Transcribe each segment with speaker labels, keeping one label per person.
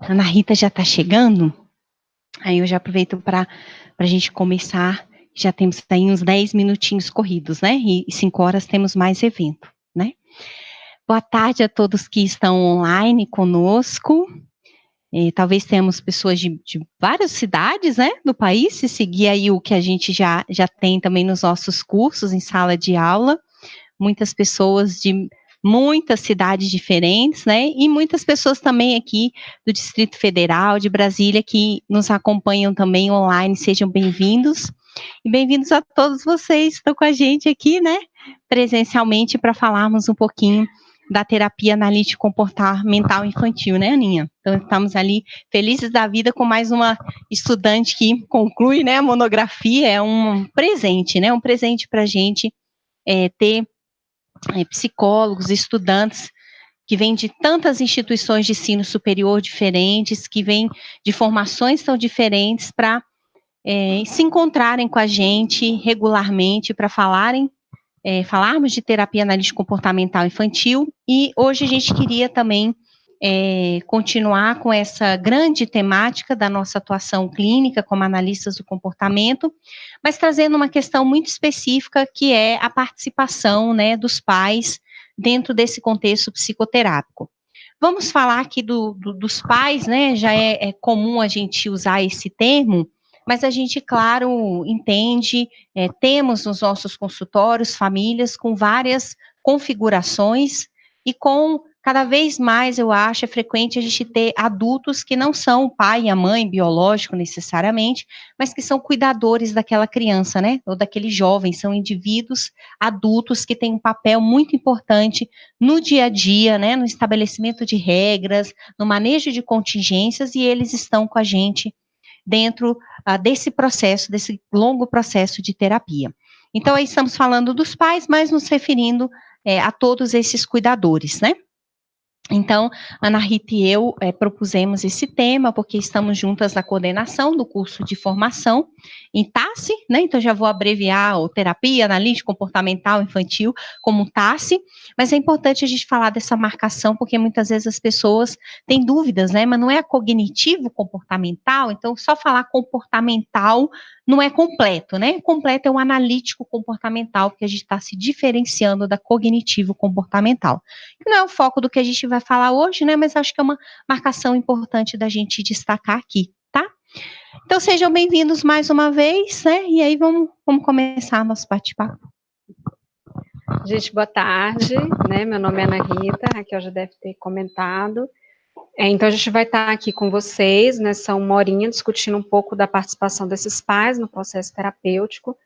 Speaker 1: Ana Rita já está chegando, aí eu já aproveito para a gente começar, já temos aí uns 10 minutinhos corridos, né? E 5 horas temos mais evento, né? Boa tarde a todos que estão online conosco. Talvez tenhamos pessoas de várias cidades, né, do país, se seguir aí o que a gente já tem também nos nossos cursos em sala de aula, muitas pessoas de muitas cidades diferentes, né, e muitas pessoas também aqui do Distrito Federal, de Brasília, que nos acompanham também online, sejam bem-vindos, e bem-vindos a todos vocês que estão com a gente aqui, né, presencialmente, para falarmos um pouquinho da terapia analítico comportamental infantil, né, Aninha? Então, estamos ali felizes da vida com mais uma estudante que conclui, né, a monografia, é um presente, né, um presente para a gente ter psicólogos, estudantes que vêm de tantas instituições de ensino superior diferentes, que vêm de formações tão diferentes para se encontrarem com a gente regularmente para falarmos de terapia analítico comportamental infantil, e hoje a gente queria também continuar com essa grande temática da nossa atuação clínica como analistas do comportamento, mas trazendo uma questão muito específica, que é a participação, né, dos pais dentro desse contexto psicoterápico. Vamos falar aqui dos pais, né, já é comum a gente usar esse termo, mas a gente, claro, entende, temos nos nossos consultórios famílias com várias configurações e com cada vez mais, eu acho, é frequente a gente ter adultos que não são o pai e a mãe biológico necessariamente, mas que são cuidadores daquela criança, né, ou daquele jovem, são indivíduos adultos que têm um papel muito importante no dia a dia, né, no estabelecimento de regras, no manejo de contingências, e eles estão com a gente dentro desse processo, desse longo processo de terapia. Então, aí estamos falando dos pais, mas nos referindo a todos esses cuidadores, né? Então, Ana Rita e eu propusemos esse tema, porque estamos juntas na coordenação do curso de formação em TASSE, né? Então, já vou abreviar o Terapia Analítica Comportamental Infantil como TASSE, mas é importante a gente falar dessa marcação, porque muitas vezes as pessoas têm dúvidas, né? Mas não é cognitivo-comportamental, então só falar comportamental não é completo, né? Completo é o analítico comportamental, porque a gente está se diferenciando da cognitivo-comportamental. Não é o foco do que a gente vai falar hoje, né? Mas acho que é uma marcação importante da gente destacar aqui, tá? Então sejam bem-vindos mais uma vez, né? E aí vamos começar nosso bate-papo.
Speaker 2: Gente, boa tarde, né? Meu nome é Ana Rita, a Raquel já deve ter comentado. Então a gente vai estar aqui com vocês nessa uma horinha discutindo um pouco da participação desses pais no processo terapêutico.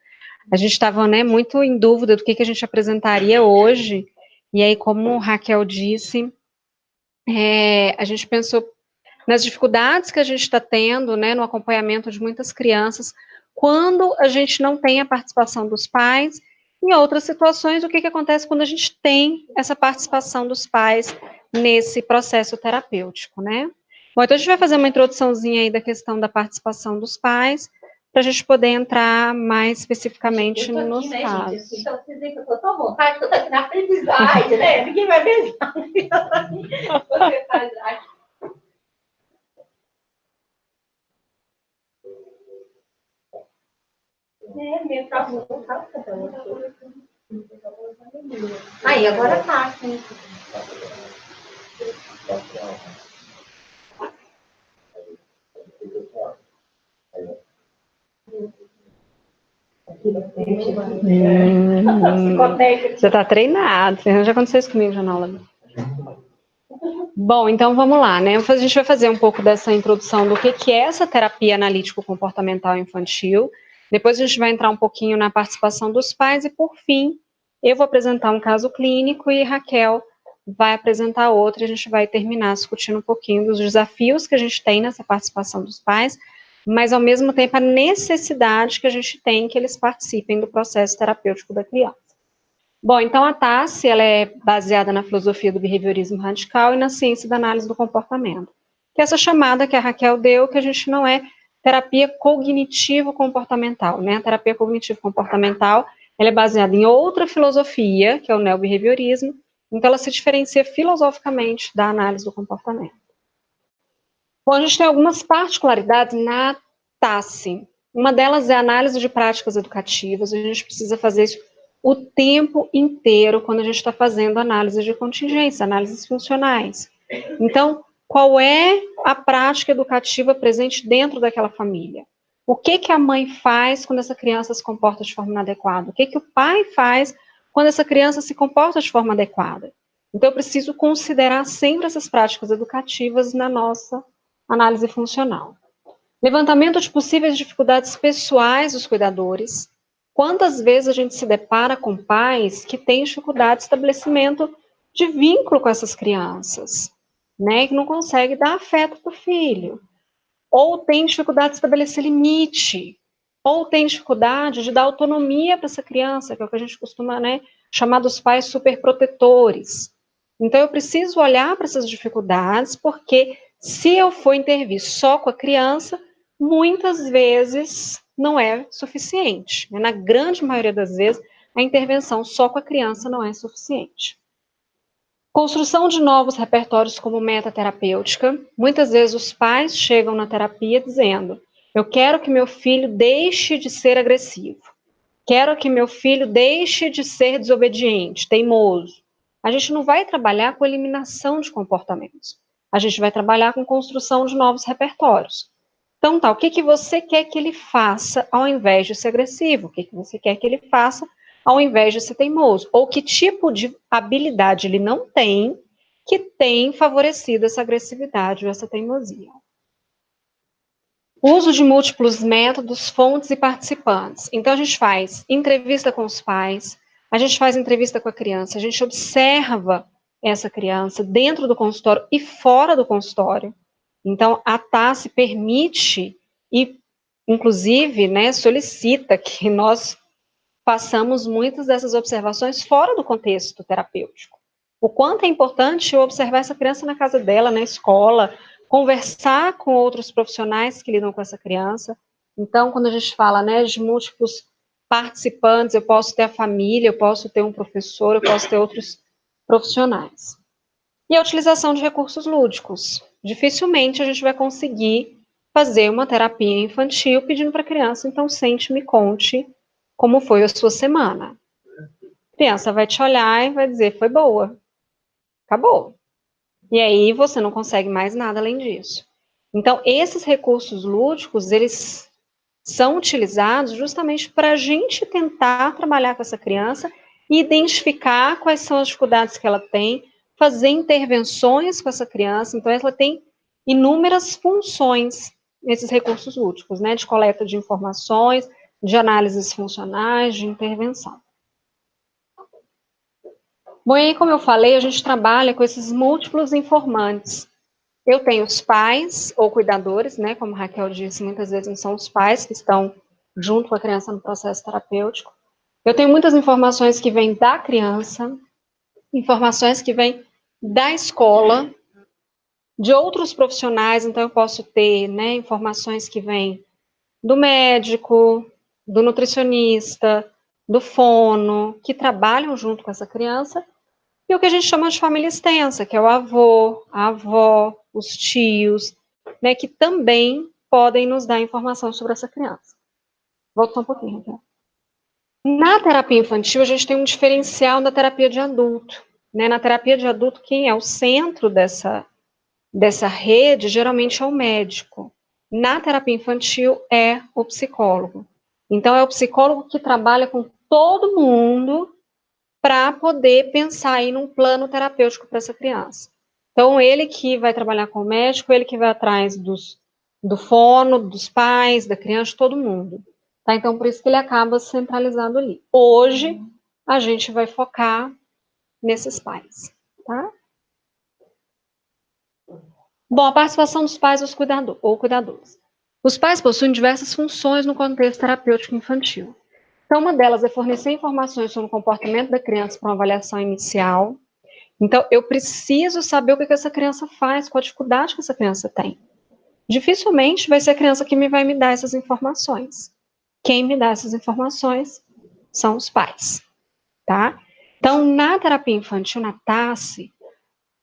Speaker 2: A gente estava, né, muito em dúvida do que a gente apresentaria hoje, e aí, como Raquel disse, a gente pensou nas dificuldades que a gente está tendo, né, no acompanhamento de muitas crianças, quando a gente não tem a participação dos pais. Em outras situações, o que acontece quando a gente tem essa participação dos pais nesse processo terapêutico, né? Bom, então a gente vai fazer uma introduçãozinha aí da questão da participação dos pais, para a gente poder entrar mais especificamente nos casos.
Speaker 1: Gente, então, vocês veem que eu estou tão à vontade, que eu estou aqui na frente do slide, né? Ninguém vai ver. Você faz aqui. Meio travou, tá? Aí, agora tá.
Speaker 2: Você está treinado, já aconteceu isso comigo já na aula. Bom, então vamos lá, né? A gente vai fazer um pouco dessa introdução do que é essa terapia analítico-comportamental infantil. Depois a gente vai entrar um pouquinho na participação dos pais e, por fim, eu vou apresentar um caso clínico e Raquel vai apresentar outro, e a gente vai terminar discutindo um pouquinho dos desafios que a gente tem nessa participação dos pais, mas, ao mesmo tempo, a necessidade que a gente tem que eles participem do processo terapêutico da criança. Bom, então a TASSE, ela é baseada na filosofia do behaviorismo radical e na ciência da análise do comportamento. Que é essa chamada que a Raquel deu, que a gente não é terapia cognitivo-comportamental, né? A terapia cognitivo-comportamental, ela é baseada em outra filosofia, que é o neobehaviorismo, então ela se diferencia filosoficamente da análise do comportamento. Bom, a gente tem algumas particularidades na TASSE. Uma delas é a análise de práticas educativas. A gente precisa fazer isso o tempo inteiro quando a gente está fazendo análise de contingência, análises funcionais. Então, qual é a prática educativa presente dentro daquela família? O que a mãe faz quando essa criança se comporta de forma inadequada? O que o pai faz quando essa criança se comporta de forma adequada? Então, eu preciso considerar sempre essas práticas educativas na nossa análise funcional. Levantamento de possíveis dificuldades pessoais dos cuidadores. Quantas vezes a gente se depara com pais que têm dificuldade de estabelecimento de vínculo com essas crianças, né? Que não consegue dar afeto para o filho. Ou tem dificuldade de estabelecer limite. Ou tem dificuldade de dar autonomia para essa criança, que é o que a gente costuma, né, chamar dos pais superprotetores. Então, eu preciso olhar para essas dificuldades, porque se eu for intervir só com a criança, muitas vezes não é suficiente. Na grande maioria das vezes, a intervenção só com a criança não é suficiente. Construção de novos repertórios como meta terapêutica. Muitas vezes os pais chegam na terapia dizendo: eu quero que meu filho deixe de ser agressivo. Quero que meu filho deixe de ser desobediente, teimoso. A gente não vai trabalhar com eliminação de comportamentos. A gente vai trabalhar com construção de novos repertórios. Então, tá, o que você quer que ele faça ao invés de ser agressivo? O que você quer que ele faça ao invés de ser teimoso? Ou que tipo de habilidade ele não tem que tem favorecido essa agressividade ou essa teimosia? Uso de múltiplos métodos, fontes e participantes. Então, a gente faz entrevista com os pais, a gente faz entrevista com a criança, a gente observa essa criança dentro do consultório e fora do consultório. Então, a TASSE permite e, inclusive, né, solicita que nós façamos muitas dessas observações fora do contexto terapêutico. O quanto é importante eu observar essa criança na casa dela, na escola, conversar com outros profissionais que lidam com essa criança. Então, quando a gente fala, né, de múltiplos participantes, eu posso ter a família, eu posso ter um professor, eu posso ter outros profissionais. E a utilização de recursos lúdicos. Dificilmente a gente vai conseguir fazer uma terapia infantil pedindo para a criança, então sente, me conte como foi a sua semana. A criança vai te olhar e vai dizer, foi boa. Acabou. E aí você não consegue mais nada além disso. Então, esses recursos lúdicos, eles são utilizados justamente para a gente tentar trabalhar com essa criança e identificar quais são as dificuldades que ela tem, fazer intervenções com essa criança. Então, ela tem inúmeras funções, esses recursos lúdicos, né, de coleta de informações, de análises funcionais, de intervenção. Bom, e aí, como eu falei, a gente trabalha com esses múltiplos informantes. Eu tenho os pais ou cuidadores, né, como a Raquel disse, muitas vezes não são os pais que estão junto com a criança no processo terapêutico. Eu tenho muitas informações que vêm da criança, informações que vêm da escola, de outros profissionais, então eu posso ter, né, informações que vêm do médico, do nutricionista, do fono, que trabalham junto com essa criança, e o que a gente chama de família extensa, que é o avô, a avó, os tios, né, que também podem nos dar informação sobre essa criança. Volta só um pouquinho, Raquel. Na terapia infantil, a gente tem um diferencial da terapia de adulto. Né? Na terapia de adulto, quem é o centro dessa rede, geralmente é o médico. Na terapia infantil, é o psicólogo. Então, é o psicólogo que trabalha com todo mundo para poder pensar aí num plano terapêutico para essa criança. Então, ele que vai trabalhar com o médico, ele que vai atrás do fono, dos pais, da criança, todo mundo. Tá? Então, por isso que ele acaba centralizado ali. Hoje, a gente vai focar nesses pais. Tá? Bom, a participação dos pais ou cuidadores. Os pais possuem diversas funções no contexto terapêutico infantil. Então, uma delas é fornecer informações sobre o comportamento da criança para uma avaliação inicial. Então, eu preciso saber o que essa criança faz, qual a dificuldade que essa criança tem. Dificilmente vai ser a criança que vai me dar essas informações. Quem me dá essas informações são os pais, tá? Então, na terapia infantil, na TASSE,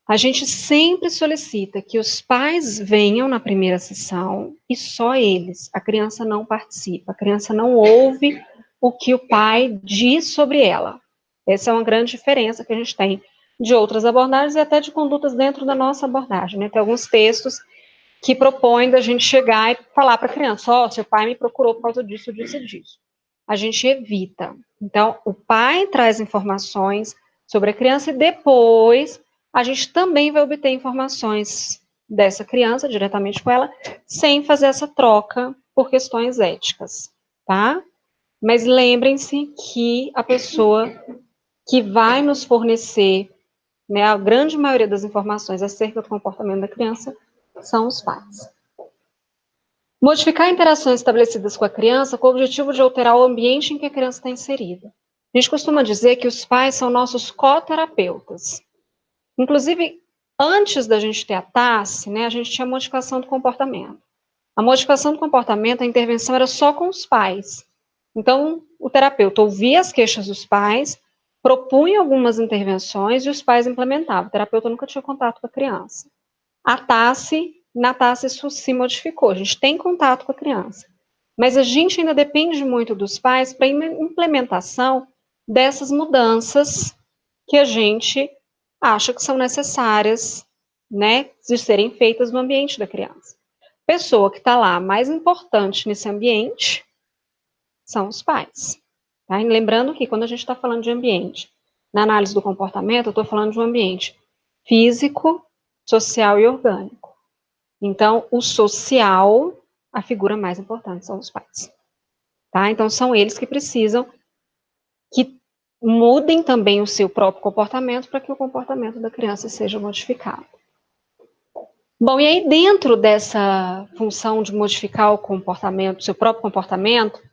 Speaker 2: A gente sempre solicita que os pais venham na primeira sessão e só eles. A criança não participa, a criança não ouve o que o pai diz sobre ela. Essa é uma grande diferença que a gente tem de outras abordagens e até de condutas dentro da nossa abordagem, né? Tem alguns textos que propõem da gente chegar e falar para a criança, ó, seu pai me procurou por causa disso, disso e disso. A gente evita. Então, o pai traz informações sobre a criança e depois a gente também vai obter informações dessa criança, diretamente com ela, sem fazer essa troca por questões éticas, tá? Mas lembrem-se que a pessoa que vai nos fornecer, né, a grande maioria das informações acerca do comportamento da criança são os pais. Modificar interações estabelecidas com a criança com o objetivo de alterar o ambiente em que a criança está inserida. A gente costuma dizer que os pais são nossos coterapeutas. Inclusive, antes da gente ter a TASSE, né, a gente tinha a modificação do comportamento. A modificação do comportamento, a intervenção era só com os pais. Então, o terapeuta ouvia as queixas dos pais, propunha algumas intervenções e os pais implementavam. O terapeuta nunca tinha contato com a criança. A TASSE, na TASSE isso se modificou, a gente tem contato com a criança. Mas a gente ainda depende muito dos pais para a implementação dessas mudanças que a gente acha que são necessárias, né, de serem feitas no ambiente da criança. A pessoa que está lá mais importante nesse ambiente são os pais. Tá? E lembrando que quando a gente está falando de ambiente, na análise do comportamento, eu estou falando de um ambiente físico, social e orgânico. Então, o social, a figura mais importante são os pais. Tá? Então, são eles que precisam que mudem também o seu próprio comportamento para que o comportamento da criança seja modificado. Bom, e aí dentro dessa função de modificar o comportamento, o seu próprio comportamento,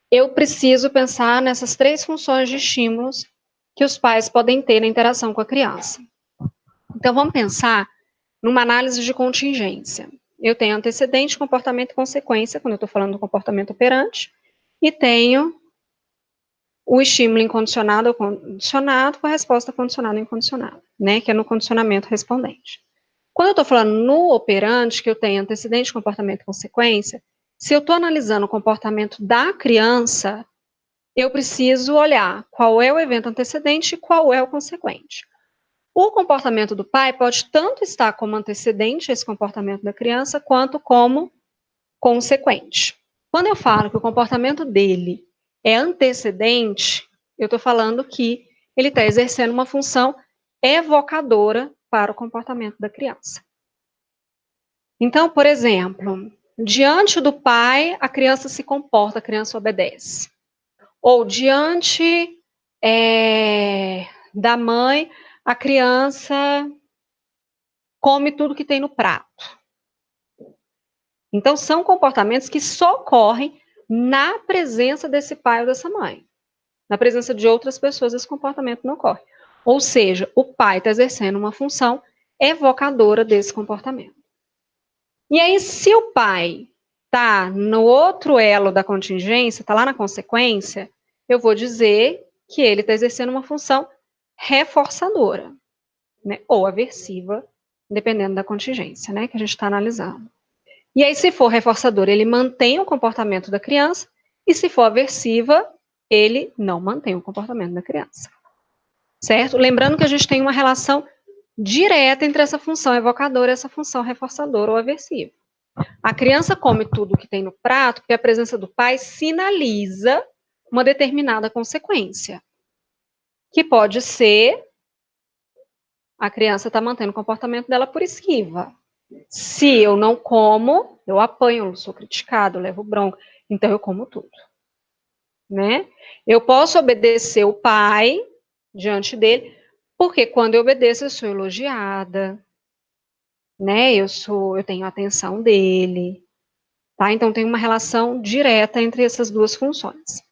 Speaker 2: eu preciso pensar nessas 3 funções de estímulos que os pais podem ter na interação com a criança. Então, vamos pensar numa análise de contingência. Eu tenho antecedente, comportamento e consequência, quando eu estou falando do comportamento operante, e tenho o estímulo incondicionado ou condicionado com a resposta condicionada ou incondicionada, né, que é no condicionamento respondente. Quando eu estou falando no operante, que eu tenho antecedente, comportamento e consequência, se eu estou analisando o comportamento da criança, eu preciso olhar qual é o evento antecedente e qual é o consequente. O comportamento do pai pode tanto estar como antecedente a esse comportamento da criança, quanto como consequente. Quando eu falo que o comportamento dele é antecedente, eu estou falando que ele está exercendo uma função evocadora para o comportamento da criança. Então, por exemplo, diante do pai, a criança se comporta, a criança obedece. Ou diante da mãe, a criança come tudo que tem no prato. Então, são comportamentos que só ocorrem na presença desse pai ou dessa mãe. Na presença de outras pessoas, esse comportamento não ocorre. Ou seja, o pai está exercendo uma função evocadora desse comportamento. E aí, se o pai está no outro elo da contingência, está lá na consequência, eu vou dizer que ele está exercendo uma função reforçadora, né, ou aversiva, dependendo da contingência, né, que a gente está analisando. E aí, se for reforçador, ele mantém o comportamento da criança, e se for aversiva, ele não mantém o comportamento da criança. Certo? Lembrando que a gente tem uma relação direta entre essa função evocadora e essa função reforçadora ou aversiva. A criança come tudo que tem no prato porque a presença do pai sinaliza uma determinada consequência, que pode ser a criança está mantendo o comportamento dela por esquiva. Se eu não como, eu apanho, eu sou criticado, eu levo bronca, então eu como tudo. Né? Eu posso obedecer o pai diante dele, porque quando eu obedeço eu sou elogiada, né? Eu tenho a atenção dele, tá? Então tem uma relação direta entre essas duas funções.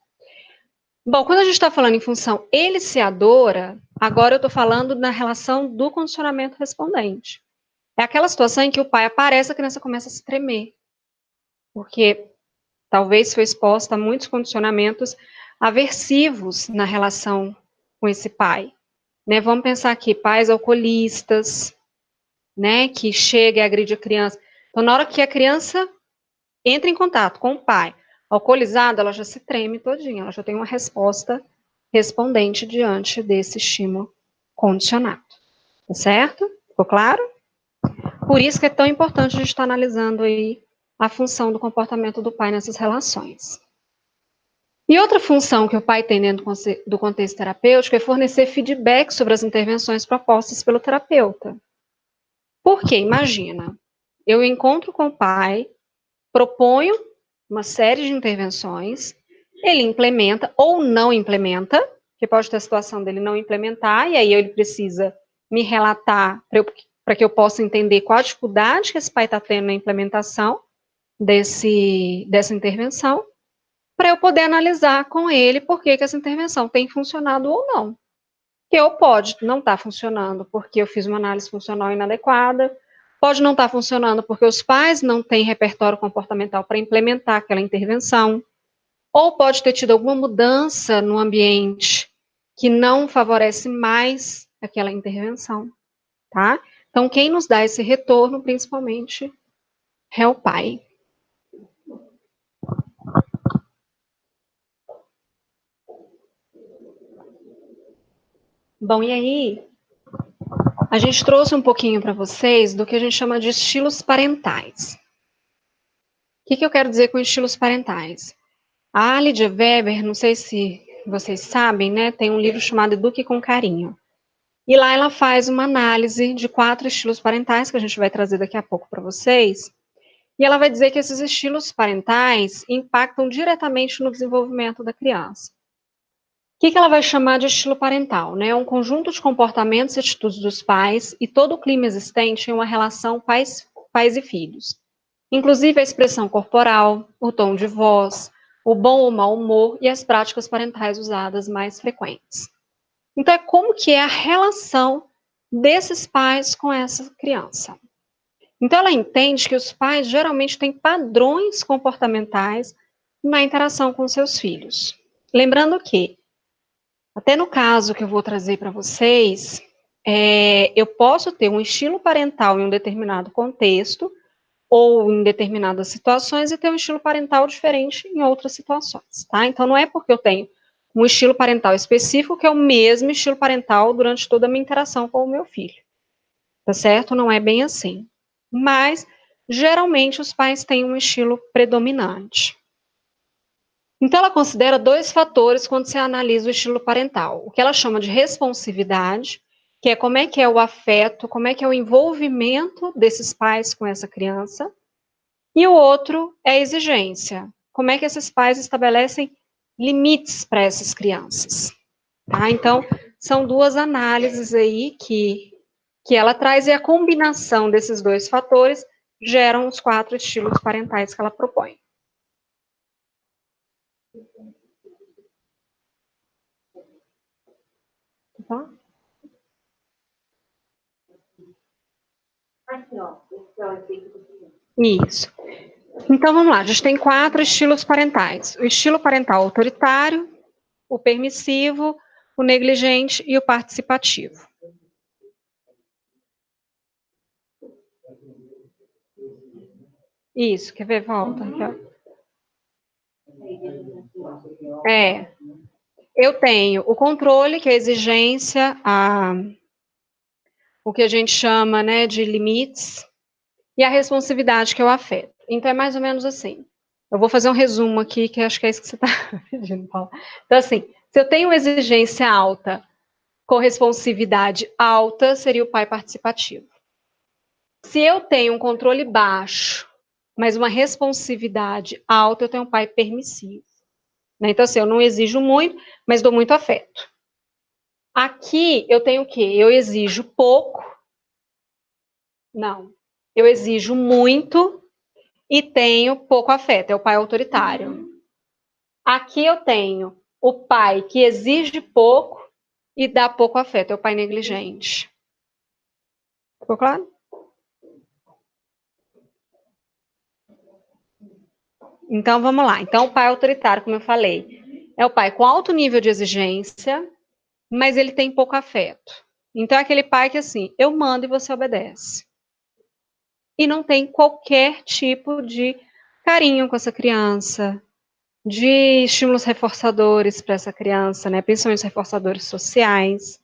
Speaker 2: Bom, quando a gente está falando em função eliciadora, agora eu estou falando na relação do condicionamento respondente. É aquela situação em que o pai aparece, a criança começa a se tremer, porque talvez foi exposta a muitos condicionamentos aversivos na relação com esse pai. Né? Vamos pensar aqui, pais alcoolistas, né, que chega e agride a criança. Então, na hora que a criança entra em contato com o pai alcoolizado, ela já se treme todinha, ela já tem uma resposta respondente diante desse estímulo condicionado. Tá certo? Ficou claro? Por isso que é tão importante a gente estar analisando aí a função do comportamento do pai nessas relações. E outra função que o pai tem dentro do contexto terapêutico é fornecer feedback sobre as intervenções propostas pelo terapeuta. Porque, imagina, eu encontro com o pai, proponho uma série de intervenções, ele implementa ou não implementa, que pode ter a situação dele não implementar, e aí ele precisa me relatar para que eu possa entender qual a dificuldade que esse pai está tendo na implementação dessa intervenção, para eu poder analisar com ele por que essa intervenção tem funcionado ou não. Que ou pode não estar funcionando porque eu fiz uma análise funcional inadequada, pode não estar funcionando porque os pais não têm repertório comportamental para implementar aquela intervenção, ou pode ter tido alguma mudança no ambiente que não favorece mais aquela intervenção, tá? Então, quem nos dá esse retorno, principalmente, é o pai. Bom, e aí, a gente trouxe um pouquinho para vocês do que a gente chama de estilos parentais. O que eu quero dizer com estilos parentais? A Lydia Weber, não sei se vocês sabem, né, tem um livro chamado Eduque com Carinho. E lá ela faz uma análise de 4 estilos parentais, que a gente vai trazer daqui a pouco para vocês. E ela vai dizer que esses estilos parentais impactam diretamente no desenvolvimento da criança. O que ela vai chamar de estilo parental? Né? É um conjunto de comportamentos e atitudes dos pais e todo o clima existente em uma relação pais e filhos. Inclusive a expressão corporal, o tom de voz, o bom ou mau humor e as práticas parentais usadas mais frequentes. Então, é como que é a relação desses pais com essa criança. Então, ela entende que os pais geralmente têm padrões comportamentais na interação com seus filhos. Lembrando que, até no caso que eu vou trazer para vocês, eu posso ter um estilo parental em um determinado contexto, ou em determinadas situações, e ter um estilo parental diferente em outras situações, tá? Então, não é porque eu tenho um estilo parental específico que é o mesmo estilo parental durante toda a minha interação com o meu filho, tá certo? Não é bem assim. Mas, geralmente, os pais têm um estilo predominante. Então, ela considera 2 fatores quando se analisa o estilo parental. O que ela chama de responsividade, que é como é que é o afeto, como é que é o envolvimento desses pais com essa criança. E o outro é a exigência. Como é que esses pais estabelecem limites para essas crianças? Tá? Então, são 2 análises aí que ela traz, e a combinação desses 2 fatores geram os 4 estilos parentais que ela propõe. Tá? Aqui, ó. Isso. Então, vamos lá. A gente tem 4 estilos parentais. O estilo parental autoritário, o permissivo, o negligente e o participativo. Isso, quer ver? Volta. Eu tenho o controle, que é a exigência, o que a gente chama, né, de limites, e a responsividade, que é o afeto. Então, é mais ou menos assim. Eu vou fazer um resumo aqui, que acho que é isso que você está pedindo, Paula. Então, assim, se eu tenho uma exigência alta, com responsividade alta, seria o pai participativo. Se eu tenho um controle baixo, mas uma responsividade alta, eu tenho um pai permissivo. Né? Então, assim, eu não exijo muito, mas dou muito afeto. Aqui, eu tenho o quê? Eu exijo pouco. Não. Eu exijo muito e tenho pouco afeto. É o pai autoritário. Aqui eu tenho o pai que exige pouco e dá pouco afeto. É o pai negligente. Ficou claro? Então, vamos lá. Então, o pai autoritário, como eu falei, é o pai com alto nível de exigência, mas ele tem pouco afeto. Então, é aquele pai que, assim, eu mando e você obedece. e não tem qualquer tipo de carinho com essa criança, de estímulos reforçadores para essa criança, né, principalmente os reforçadores sociais.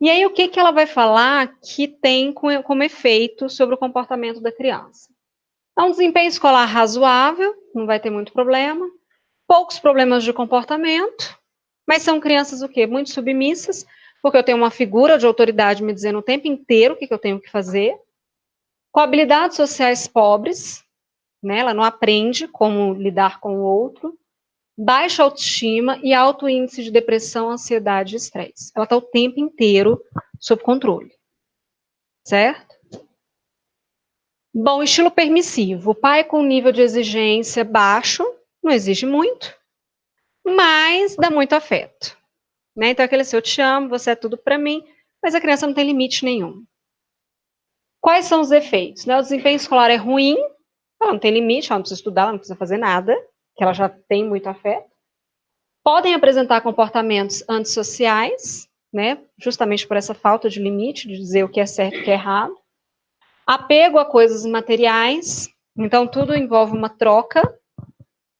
Speaker 2: E aí, o que ela vai falar que tem como efeito sobre o comportamento da criança? É um desempenho escolar razoável, não vai ter muito problema, poucos problemas de comportamento, mas são crianças o quê? Muito submissas, porque eu tenho uma figura de autoridade me dizendo o tempo inteiro o que eu tenho que fazer, com habilidades sociais pobres, né? Ela não aprende como lidar com o outro, baixa autoestima e alto índice de depressão, ansiedade e estresse. Ela está o tempo inteiro sob controle, certo? Bom, estilo permissivo. O pai com nível de exigência baixo, não exige muito, mas dá muito afeto. Né? Então, aquele assim, eu te amo, você é tudo para mim, mas a criança não tem limite nenhum. Quais são os efeitos? Né? O desempenho escolar é ruim, ela não tem limite, ela não precisa estudar, ela não precisa fazer nada, que ela já tem muito afeto. Podem apresentar comportamentos antissociais, né? Justamente por essa falta de limite, de dizer o que é certo e o que é errado. Apego a coisas materiais, então tudo envolve uma troca,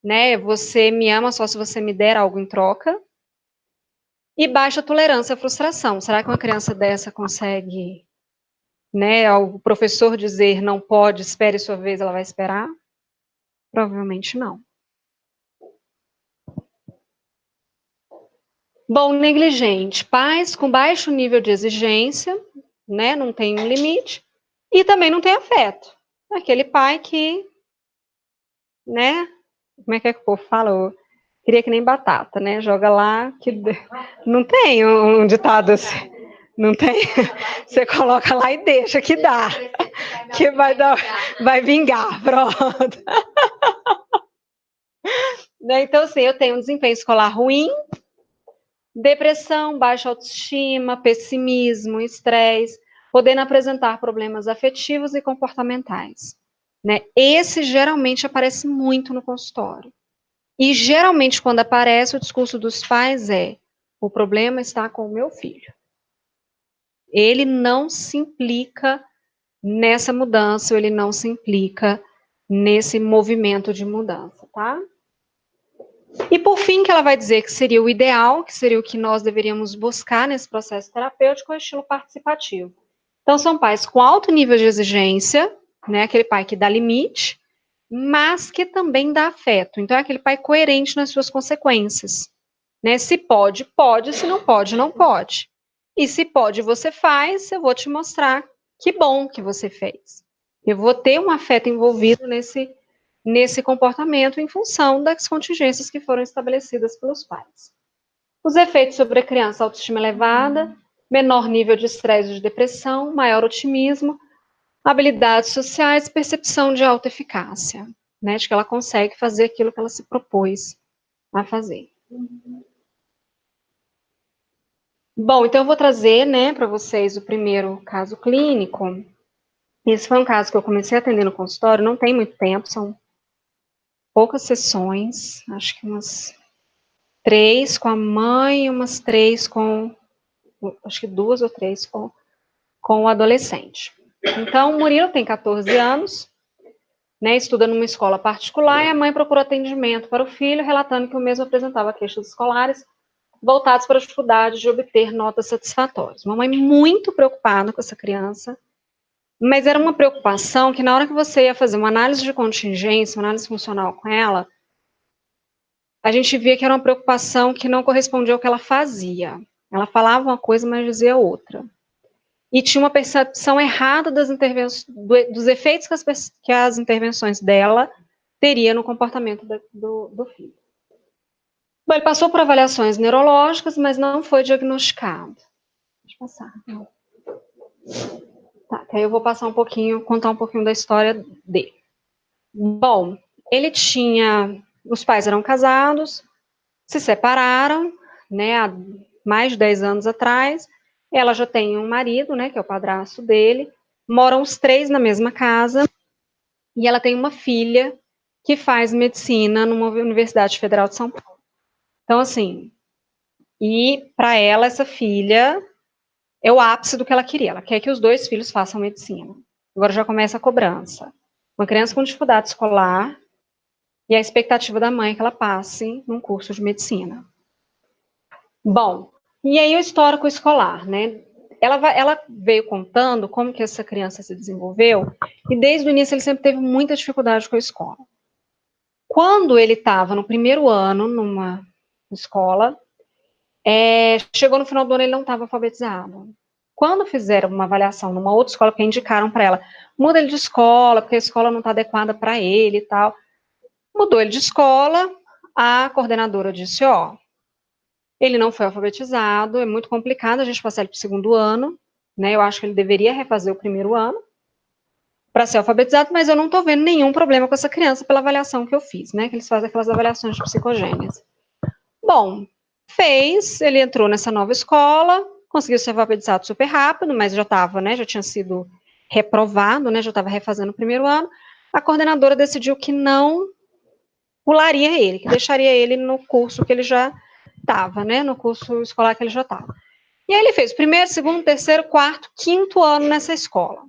Speaker 2: né? Você me ama só se você me der algo em troca. E baixa tolerância à frustração. Será que uma criança dessa consegue, né, ao professor dizer não pode, espere sua vez, ela vai esperar? Provavelmente não. Bom, negligente. Pais com baixo nível de exigência, né, não tem um limite, e também não tem afeto. Aquele pai que, né, como é que o povo fala? Eu queria que nem batata, né, joga lá, que não tem um ditado assim. Não tem? Você coloca lá e deixa que dá. Que vai vingar, pronto. Então, assim, eu tenho um desempenho escolar ruim, depressão, baixa autoestima, pessimismo, estresse, podendo apresentar problemas afetivos e comportamentais. Né? Esse geralmente aparece muito no consultório. E geralmente, quando aparece, o discurso dos pais é: o problema está com o meu filho. Ele não se implica nessa mudança, ele não se implica nesse movimento de mudança, tá? E por fim, que ela vai dizer que seria o ideal, que seria o que nós deveríamos buscar nesse processo terapêutico, é o estilo participativo. Então, são pais com alto nível de exigência, né? Aquele pai que dá limite, mas que também dá afeto. Então, é aquele pai coerente nas suas consequências. Né? Se pode, pode, se não pode, não pode. E se pode, você faz, eu vou te mostrar que bom que você fez. Eu vou ter um afeto envolvido nesse comportamento em função das contingências que foram estabelecidas pelos pais. Os efeitos sobre a criança: autoestima elevada, menor nível de estresse e de depressão, maior otimismo, habilidades sociais, percepção de autoeficácia, né, de que ela consegue fazer aquilo que ela se propôs a fazer. Bom, então eu vou trazer, né, para vocês o primeiro caso clínico. Esse foi um caso que eu comecei a atender no consultório, não tem muito tempo, são poucas sessões, acho que umas 3 com a mãe e umas 3 com, acho que 2 ou 3 com o adolescente. Então, o Murilo tem 14 anos, né, estuda numa escola particular, e a mãe procurou atendimento para o filho, relatando que o mesmo apresentava queixas escolares voltados para a dificuldade de obter notas satisfatórias. Uma mãe muito preocupada com essa criança, mas era uma preocupação que na hora que você ia fazer uma análise de contingência, uma análise funcional com ela, a gente via que era uma preocupação que não correspondia ao que ela fazia. Ela falava uma coisa, mas dizia outra. E tinha uma percepção errada dos efeitos que as intervenções dela teria no comportamento do filho. Bom, ele passou por avaliações neurológicas, mas não foi diagnosticado. Deixa eu passar. Tá, que aí eu vou passar um pouquinho, contar um pouquinho da história dele. Bom, ele tinha... Os pais eram casados, se separaram, né, há mais de 10 anos atrás. Ela já tem um marido, né, que é o padrasto dele. Moram os 3 na mesma casa. E ela tem uma filha que faz medicina numa Universidade Federal de São Paulo. Então, assim, e para ela, essa filha é o ápice do que ela queria. Ela quer que os 2 filhos façam medicina. Agora já começa a cobrança. Uma criança com dificuldade escolar e a expectativa da mãe é que ela passe num curso de medicina. Bom, e aí o histórico escolar, né? Ela veio contando como que essa criança se desenvolveu, e desde o início ele sempre teve muita dificuldade com a escola. Quando ele estava no primeiro ano, numa escola, chegou no final do ano ele não estava alfabetizado. Quando fizeram uma avaliação numa outra escola, que indicaram para ela, muda ele de escola, porque a escola não está adequada para ele e tal. Mudou ele de escola, a coordenadora disse, ó, ele não foi alfabetizado, é muito complicado a gente passar ele para o segundo ano, né? Eu acho que ele deveria refazer o primeiro ano para ser alfabetizado, mas eu não estou vendo nenhum problema com essa criança pela avaliação que eu fiz, né? Que eles fazem aquelas avaliações de psicogênese. Bom, ele entrou nessa nova escola, conseguiu ser alfabetizado super rápido, mas já estava, né? Já tinha sido reprovado, né? Já estava refazendo o primeiro ano. A coordenadora decidiu que não pularia ele, que deixaria ele no curso que ele já estava, né? No curso escolar que ele já estava. E aí ele fez o primeiro, segundo, terceiro, quarto, quinto ano nessa escola.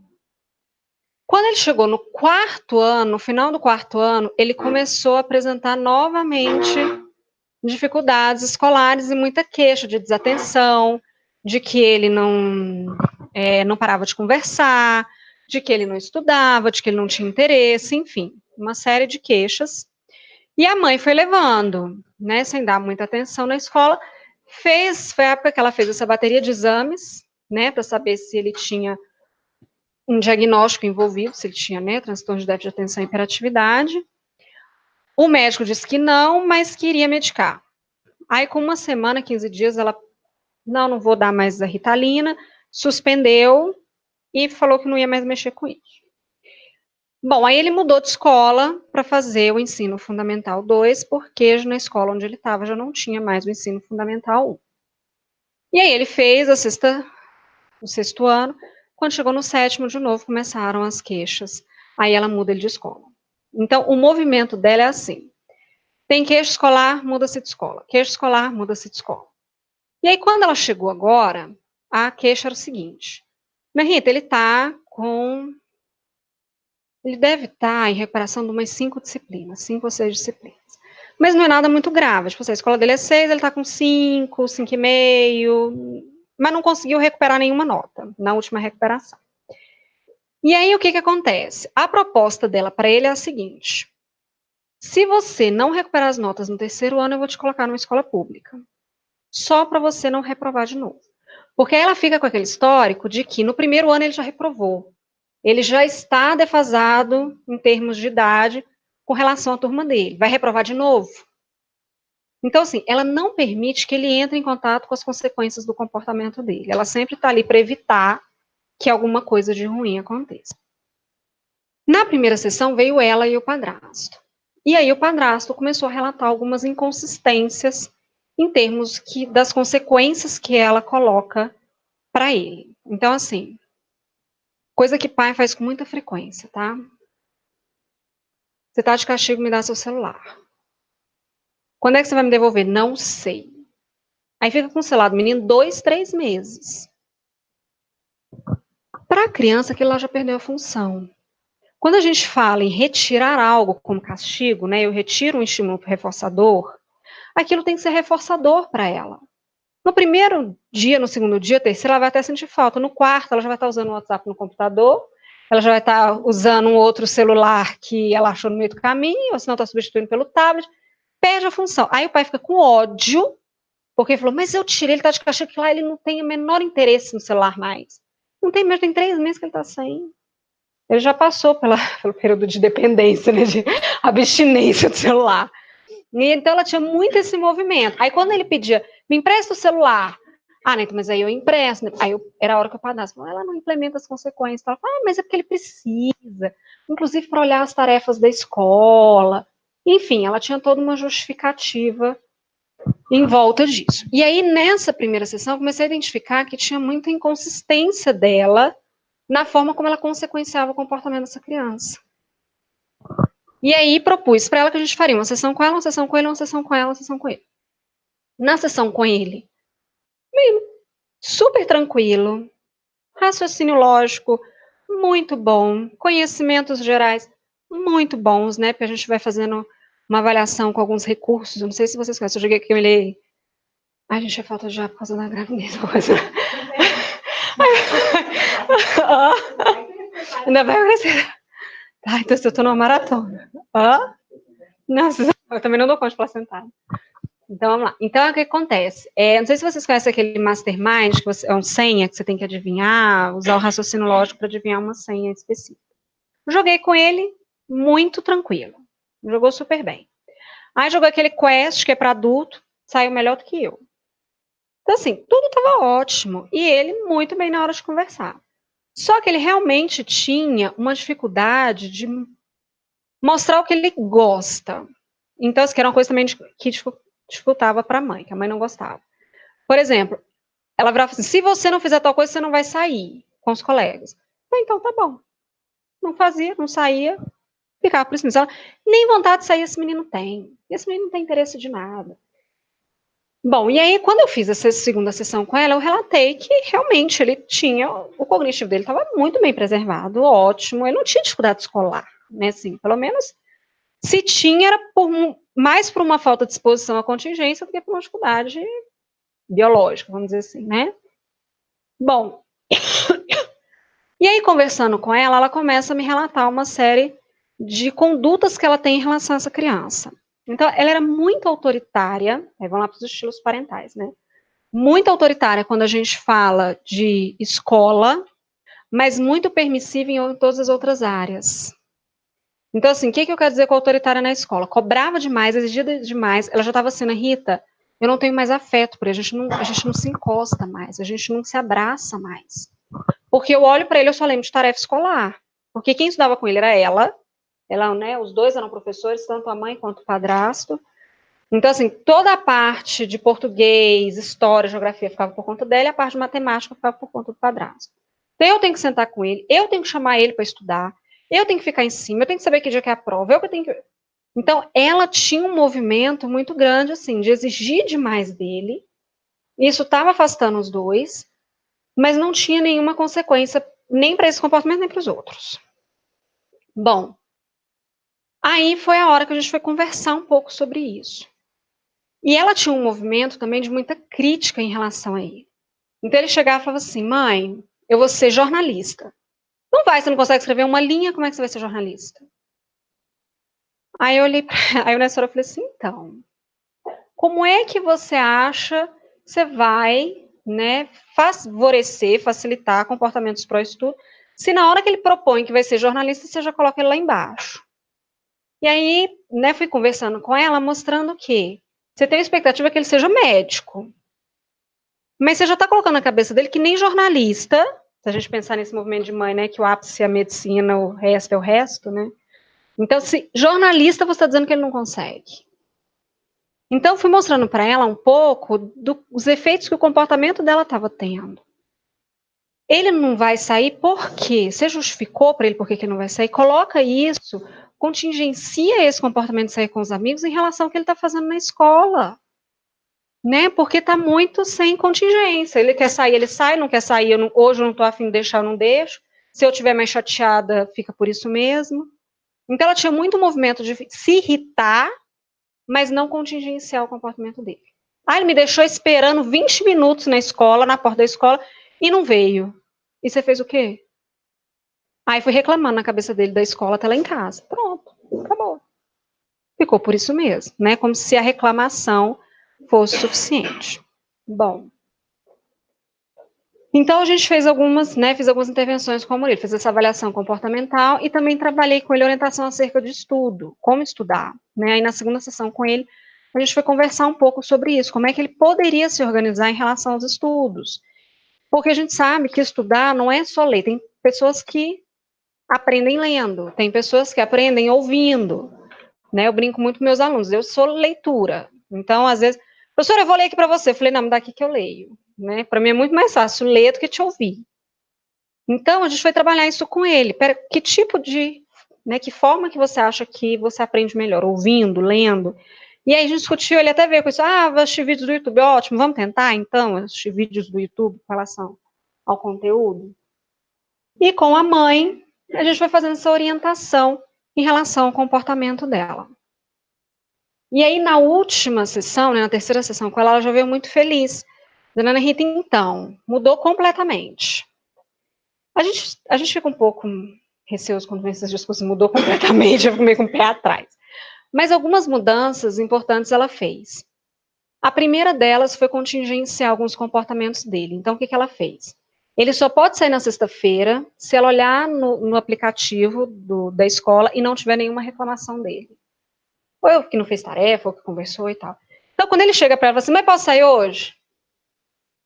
Speaker 2: Quando ele chegou no quarto ano, no final do quarto ano, ele começou a apresentar novamente dificuldades escolares e muita queixa de desatenção, de que ele não parava de conversar, de que ele não estudava, de que ele não tinha interesse, enfim, uma série de queixas. E a mãe foi levando, né, sem dar muita atenção na escola. Foi a época que ela fez essa bateria de exames, né, para saber se ele tinha um diagnóstico envolvido, se ele tinha, né, transtorno de déficit de atenção e hiperatividade. O médico disse que não, mas queria medicar. Aí, com uma semana, 15 dias, ela, não vou dar mais a Ritalina, suspendeu e falou que não ia mais mexer com isso. Bom, aí ele mudou de escola para fazer o ensino fundamental 2, porque na escola onde ele estava já não tinha mais o ensino fundamental 1. E aí ele fez o sexto ano. Quando chegou no sétimo, de novo, começaram as queixas. Aí ela muda ele de escola. Então, o movimento dela é assim. Tem queixa escolar, muda-se de escola. Queixa escolar, muda-se de escola. E aí, quando ela chegou agora, a queixa era o seguinte. Mas, Rita, ele deve estar em recuperação de umas 5 disciplinas, 5 ou 6 disciplinas. Mas não é nada muito grave. Tipo, a escola dele é 6, ele está com 5, 5,5, mas não conseguiu recuperar nenhuma nota na última recuperação. E aí, o que acontece? A proposta dela para ele é a seguinte. Se você não recuperar as notas no terceiro ano, eu vou te colocar numa escola pública. Só para você não reprovar de novo. Porque ela fica com aquele histórico de que no primeiro ano ele já reprovou. Ele já está defasado em termos de idade com relação à turma dele. Vai reprovar de novo? Então, assim, ela não permite que ele entre em contato com as consequências do comportamento dele. Ela sempre está ali para evitar que alguma coisa de ruim aconteça. Na primeira sessão veio ela e o padrasto. E aí o padrasto começou a relatar algumas inconsistências em termos das consequências que ela coloca para ele. Então, assim, coisa que pai faz com muita frequência, tá? Você tá de castigo, me dá seu celular. Quando é que você vai me devolver? Não sei. Aí fica com o celular do menino 2, 3 meses. Para a criança, aquilo lá já perdeu a função. Quando a gente fala em retirar algo como castigo, né? Eu retiro um estímulo reforçador, aquilo tem que ser reforçador para ela. No primeiro dia, no segundo dia, terceiro, ela vai até sentir falta. No quarto, ela já vai estar usando o WhatsApp no computador, ela já vai estar usando um outro celular que ela achou no meio do caminho, ou senão está substituindo pelo tablet, perde a função. Aí o pai fica com ódio, porque ele falou, mas eu tirei, ele está de castigo, que lá ele não tem o menor interesse no celular mais. Não tem mesmo, tem 3 meses que ele está sem. Ele já passou pelo período de dependência, né, de abstinência do celular. E então ela tinha muito esse movimento. Aí quando ele pedia, me empresta o celular. Ah, Neto, mas aí eu empresto. Aí era a hora que eu pagasse. Ela não implementa as consequências. Ela fala, mas é porque ele precisa. Inclusive para olhar as tarefas da escola. Enfim, ela tinha toda uma justificativa em volta disso. E aí, nessa primeira sessão, eu comecei a identificar que tinha muita inconsistência dela na forma como ela consequenciava o comportamento dessa criança. E aí propus para ela que a gente faria uma sessão com ela, uma sessão com ele, uma sessão com ela, uma sessão com ele. Na sessão com ele, super tranquilo, raciocínio lógico, muito bom. Conhecimentos gerais, muito bons, né? Porque a gente vai fazendo uma avaliação com alguns recursos. Eu não sei se vocês conhecem, eu joguei aqui, eu olhei. Ai, gente, é falta de ar por causa da gravidez. Coisa. Ainda vai crescer. Ai, então eu tô numa maratona. Nossa, eu também não dou conta de placentada. Então, vamos lá. Então, o que acontece? Não sei se vocês conhecem aquele Mastermind, que é uma senha que você tem que adivinhar, usar o raciocínio lógico para adivinhar uma senha específica. Joguei com ele muito tranquilo. Jogou super bem. Aí jogou aquele Quest, que é para adulto, saiu melhor do que eu. Então, assim, tudo estava ótimo. E ele muito bem na hora de conversar. Só que ele realmente tinha uma dificuldade de mostrar o que ele gosta. Então, isso que era uma coisa também que dificultava para a mãe, que a mãe não gostava. Por exemplo, ela virava assim, se você não fizer tal coisa, você não vai sair com os colegas. Então, tá bom. Não fazia, não saía, ficava por isso mesmo. Ela, nem vontade de sair esse menino tem. Esse menino não tem interesse de nada. Bom, e aí, quando eu fiz essa segunda sessão com ela, eu relatei que realmente ele tinha, o cognitivo dele estava muito bem preservado, ótimo, ele não tinha dificuldade escolar, né, assim, pelo menos, se tinha, era mais por uma falta de exposição à contingência do que por uma dificuldade biológica, vamos dizer assim, né. Bom, e aí, conversando com ela, ela começa a me relatar uma série de condutas que ela tem em relação a essa criança. Então, ela era muito autoritária, aí vamos lá para os estilos parentais, né, muito autoritária quando a gente fala de escola, mas muito permissiva em todas as outras áreas. Então, assim, o que eu quero dizer com autoritária na escola? Cobrava demais, exigia demais, ela já estava assim, Rita, eu não tenho mais afeto por ele, a gente não se encosta mais, a gente não se abraça mais. Porque eu olho para ele, eu só lembro de tarefa escolar. Porque quem estudava com ele era ela, né, os dois eram professores, tanto a mãe quanto o padrasto. Então, assim, toda a parte de português, história, geografia ficava por conta dela e a parte de matemática ficava por conta do padrasto. Então, eu tenho que sentar com ele, eu tenho que chamar ele para estudar, eu tenho que ficar em cima, eu tenho que saber que dia que é a prova, eu que tenho que... Então, ela tinha um movimento muito grande, assim, de exigir demais dele, isso estava afastando os dois, mas não tinha nenhuma consequência, nem para esse comportamento, nem para os outros. Bom, aí foi a hora que a gente foi conversar um pouco sobre isso. E ela tinha um movimento também de muita crítica em relação a ele. Então ele chegava e falava assim, mãe, eu vou ser jornalista. Não vai, você não consegue escrever uma linha, como é que você vai ser jornalista? Aí eu olhei, aí nessa hora eu falei assim, então, como é que você acha que você vai, né, favorecer, facilitar comportamentos pró-estudo, se na hora que ele propõe que vai ser jornalista, você já coloca ele lá embaixo? E aí, né, fui conversando com ela, mostrando que você tem a expectativa que ele seja médico, mas você já está colocando na cabeça dele que nem jornalista, se a gente pensar nesse movimento de mãe, né, que o ápice é a medicina, o resto é o resto, né? Então, se jornalista, você está dizendo que ele não consegue. Então, fui mostrando para ela um pouco dos efeitos que o comportamento dela estava tendo. Ele não vai sair por quê? Você justificou para ele por que ele não vai sair? Coloca isso, contingencia esse comportamento de sair com os amigos em relação ao que ele está fazendo na escola. Né? Porque está muito sem contingência. Ele quer sair, ele sai, não quer sair, hoje eu não estou afim de deixar, eu não deixo. Se eu estiver mais chateada, fica por isso mesmo. Então ela tinha muito movimento de se irritar, mas não contingenciar o comportamento dele. Ah, ele me deixou esperando 20 minutos na escola, na porta da escola, e não veio. E você fez o quê? Aí fui reclamando na cabeça dele da escola até lá em casa. Pronto, acabou. Ficou por isso mesmo, né? Como se a reclamação fosse suficiente. Bom, então a gente fez algumas, né, fiz algumas intervenções com ele, fiz essa avaliação comportamental e também trabalhei com ele orientação acerca de estudo, como estudar, né? Aí na segunda sessão com ele, a gente foi conversar um pouco sobre isso, como é que ele poderia se organizar em relação aos estudos. Porque a gente sabe que estudar não é só ler, tem pessoas que aprendem lendo, tem pessoas que aprendem ouvindo, né? Eu brinco muito com meus alunos, eu sou leitura. Então, às vezes, professora, eu vou ler aqui para você. Eu falei, não, me dá aqui que eu leio. Né? Para mim é muito mais fácil ler do que te ouvir. Então, a gente foi trabalhar isso com ele. Que tipo de, né, que forma que você acha que você aprende melhor? Ouvindo, lendo? E aí a gente discutiu, ele até veio com isso, vou assistir vídeos do YouTube, ótimo, vamos tentar, então, assistir vídeos do YouTube com relação ao conteúdo? E com a mãe, a gente vai fazendo essa orientação em relação ao comportamento dela. E aí, na última sessão, né, na terceira sessão com ela, ela já veio muito feliz. Dona Ana Rita, então, mudou completamente. A gente fica um pouco receoso quando vem essas discussões, mudou completamente, eu fico meio com o pé atrás. Mas algumas mudanças importantes ela fez. A primeira delas foi contingenciar alguns comportamentos dele. Então, o que ela fez? Ele só pode sair na sexta-feira se ela olhar no aplicativo da escola e não tiver nenhuma reclamação dele. Ou eu que não fez tarefa, ou que conversou e tal. Então, quando ele chega para ela, assim, mas posso sair hoje?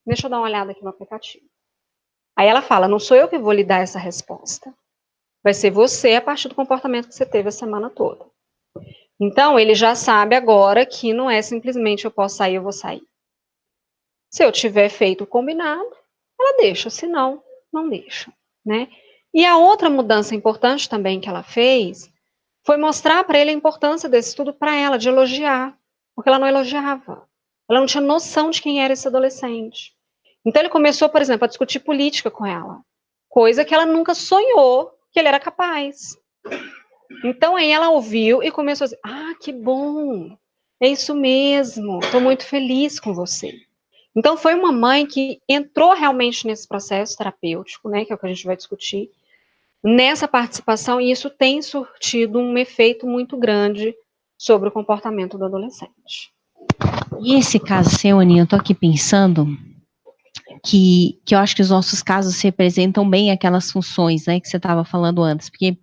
Speaker 2: Deixa eu dar uma olhada aqui no aplicativo. Aí ela fala, não sou eu que vou lhe dar essa resposta. Vai ser você a partir do comportamento que você teve a semana toda. Então, ele já sabe agora que não é simplesmente eu posso sair, eu vou sair. Se eu tiver feito o combinado, ela deixa, se não, não deixa, né? E a outra mudança importante também que ela fez foi mostrar para ele a importância desse estudo para ela, de elogiar, porque ela não elogiava. Ela não tinha noção de quem era esse adolescente. Então ele começou, por exemplo, a discutir política com ela, coisa que ela nunca sonhou que ele era capaz. Então aí ela ouviu e começou a dizer, que bom, é isso mesmo, estou muito feliz com você. Então foi uma mãe que entrou realmente nesse processo terapêutico, né, que é o que a gente vai discutir, nessa participação, e isso tem surtido um efeito muito grande sobre o comportamento do adolescente.
Speaker 1: E esse caso seu, Aninha, eu tô aqui pensando que eu acho que os nossos casos representam bem aquelas funções, né, que você estava falando antes, porque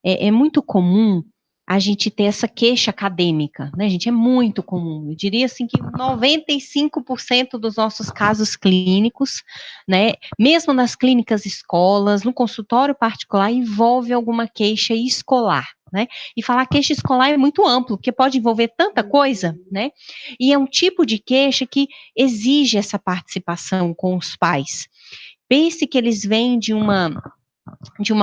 Speaker 1: é muito comum a gente ter essa queixa acadêmica, né, gente, é muito comum, eu diria assim que 95% dos nossos casos clínicos, né, mesmo nas clínicas escolas, no consultório particular, envolve alguma queixa escolar, né, e falar queixa escolar é muito amplo, porque pode envolver tanta coisa, né, e é um tipo de queixa que exige essa participação com os pais. Pense que eles vêm de uma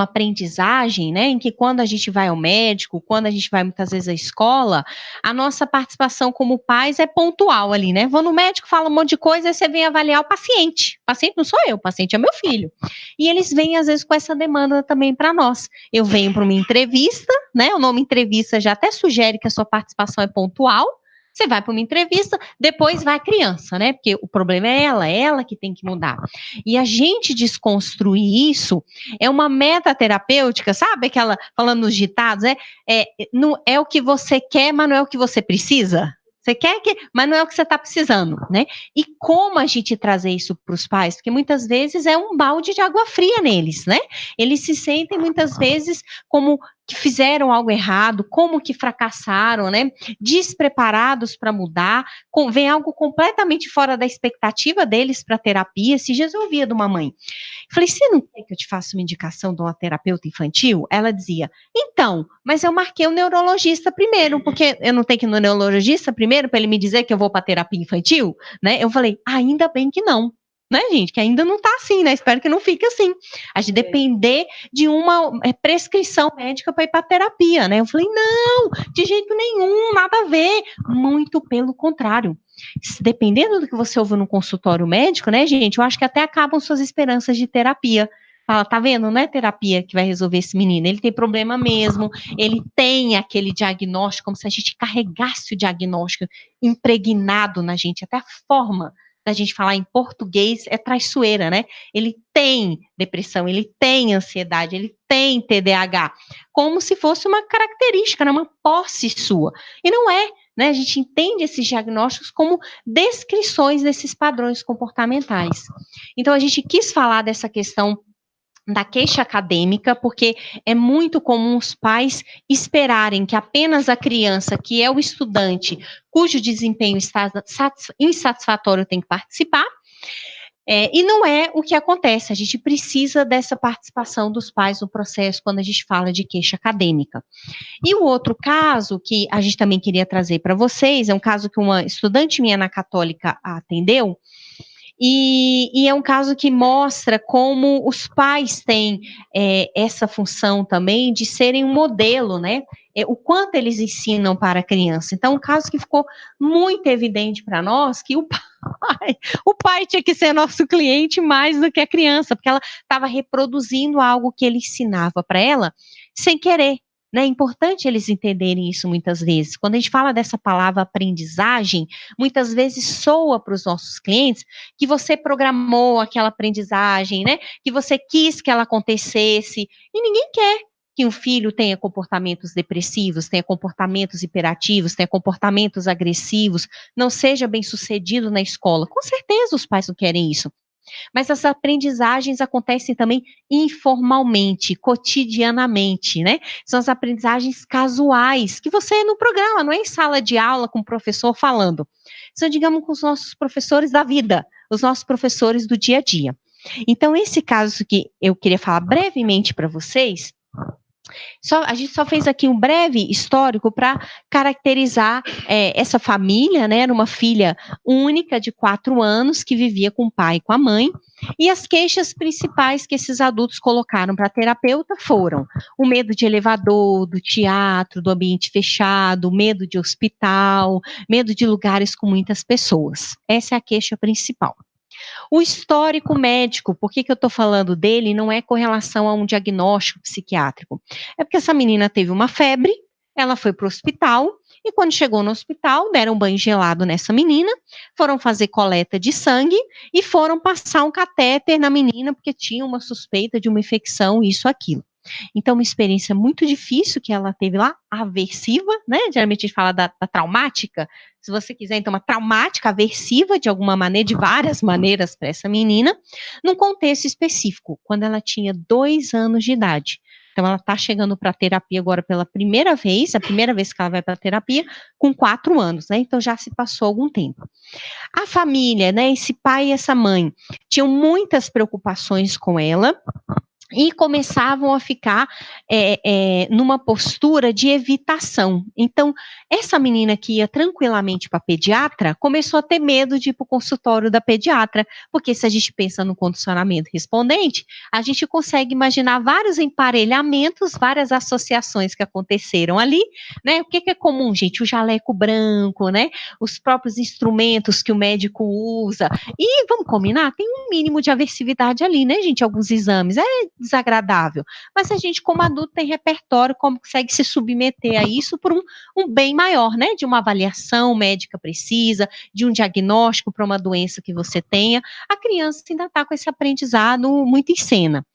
Speaker 1: aprendizagem, né, em que quando a gente vai ao médico, quando a gente vai muitas vezes à escola, a nossa participação como pais é pontual ali, né, vou no médico, fala um monte de coisa, aí você vem avaliar o paciente não sou eu, o paciente é meu filho, e eles vêm às vezes com essa demanda também para nós, eu venho para uma entrevista, né, o nome entrevista já até sugere que a sua participação é pontual, você vai para uma entrevista, depois vai a criança, né? Porque o problema é ela que tem que mudar. E a gente desconstruir isso é uma meta terapêutica, sabe? Aquela, falando nos ditados, não é o que você quer, mas não é o que você precisa. Você quer que, mas não é o que você está precisando, né? E como a gente trazer isso para os pais? Porque muitas vezes é um balde de água fria neles, né? Eles se sentem muitas vezes como que fizeram algo errado, como que fracassaram, né? Despreparados para mudar, vem algo completamente fora da expectativa deles para terapia. Se dias eu ouvia de uma mãe. Falei, você não quer que eu te faça uma indicação de uma terapeuta infantil? Ela dizia, então, mas eu marquei o neurologista primeiro, porque eu não tenho que ir no neurologista primeiro para ele me dizer que eu vou para terapia infantil, né? Eu falei, ainda bem que não. Né, gente, que ainda não tá assim, né, espero que não fique assim, a gente depender de uma prescrição médica para ir para terapia, né, eu falei, não, de jeito nenhum, nada a ver, muito pelo contrário, dependendo do que você ouve no consultório médico, né, gente, eu acho que até acabam suas esperanças de terapia. Fala, tá vendo? Não é terapia que vai resolver esse menino, ele tem problema mesmo, ele tem aquele diagnóstico, como se a gente carregasse o diagnóstico impregnado na gente, até a forma da gente falar em português é traiçoeira, né? Ele tem depressão, ele tem ansiedade, ele tem TDAH, como se fosse uma característica, né? Uma posse sua. E não é, né? A gente entende esses diagnósticos como descrições desses padrões comportamentais. Então, a gente quis falar dessa questão da queixa acadêmica, porque é muito comum os pais esperarem que apenas a criança, que é o estudante, cujo desempenho está insatisfatório, tem que participar, e não é o que acontece, a gente precisa dessa participação dos pais no processo quando a gente fala de queixa acadêmica. E o outro caso que a gente também queria trazer para vocês, é um caso que uma estudante minha na Católica atendeu, e é um caso que mostra como os pais têm essa função também de serem um modelo, né? O quanto eles ensinam para a criança. Então, um caso que ficou muito evidente para nós, que O pai tinha que ser nosso cliente mais do que a criança, porque ela estava reproduzindo algo que ele ensinava para ela sem querer. Né? É importante eles entenderem isso muitas vezes. Quando a gente fala dessa palavra aprendizagem, muitas vezes soa para os nossos clientes que você programou aquela aprendizagem, né? Que você quis que ela acontecesse, e ninguém quer que um filho tenha comportamentos depressivos, tenha comportamentos hiperativos, tenha comportamentos agressivos, não seja bem-sucedido na escola. Com certeza os pais não querem isso. Mas as aprendizagens acontecem também informalmente, cotidianamente, né? São as aprendizagens casuais, que você no programa, não é em sala de aula com o professor falando. São, digamos, com os nossos professores da vida, os nossos professores do dia a dia. Então, esse caso que eu queria falar brevemente para vocês, a gente só fez aqui um breve histórico para caracterizar essa família, né? Era uma filha única de 4 anos que vivia com o pai e com a mãe. E as queixas principais que esses adultos colocaram para a terapeuta foram o medo de elevador, do teatro, do ambiente fechado, medo de hospital, medo de lugares com muitas pessoas. Essa é a queixa principal. O histórico médico, por que eu estou falando dele, não é com relação a um diagnóstico psiquiátrico. É porque essa menina teve uma febre, ela foi para o hospital, e quando chegou no hospital, deram um banho gelado nessa menina, foram fazer coleta de sangue e foram passar um catéter na menina, porque tinha uma suspeita de uma infecção, isso, aquilo. Então, uma experiência muito difícil que ela teve lá, aversiva, né? Geralmente a gente fala da traumática. Se você quiser, então, uma traumática, aversiva, de alguma maneira, de várias maneiras para essa menina, num contexto específico, quando ela tinha 2 anos de idade. Então, ela está chegando para a terapia agora pela primeira vez, a primeira vez que ela vai para a terapia, com 4 anos, né? Então, já se passou algum tempo. A família, né? Esse pai e essa mãe tinham muitas preocupações com ela, e começavam a ficar numa postura de evitação. Então, essa menina que ia tranquilamente para a pediatra, começou a ter medo de ir para o consultório da pediatra, porque se a gente pensa no condicionamento respondente, a gente consegue imaginar vários emparelhamentos, várias associações que aconteceram ali, né? O que é comum, gente? O jaleco branco, né? Os próprios instrumentos que o médico usa. E, vamos combinar, tem um mínimo de aversividade ali, né, gente? Alguns exames. Desagradável, mas a gente como adulto tem repertório, como consegue se submeter a isso por um bem maior, né, de uma avaliação médica precisa, de um diagnóstico para uma doença que você tenha. A criança ainda está com esse aprendizado muito em cena.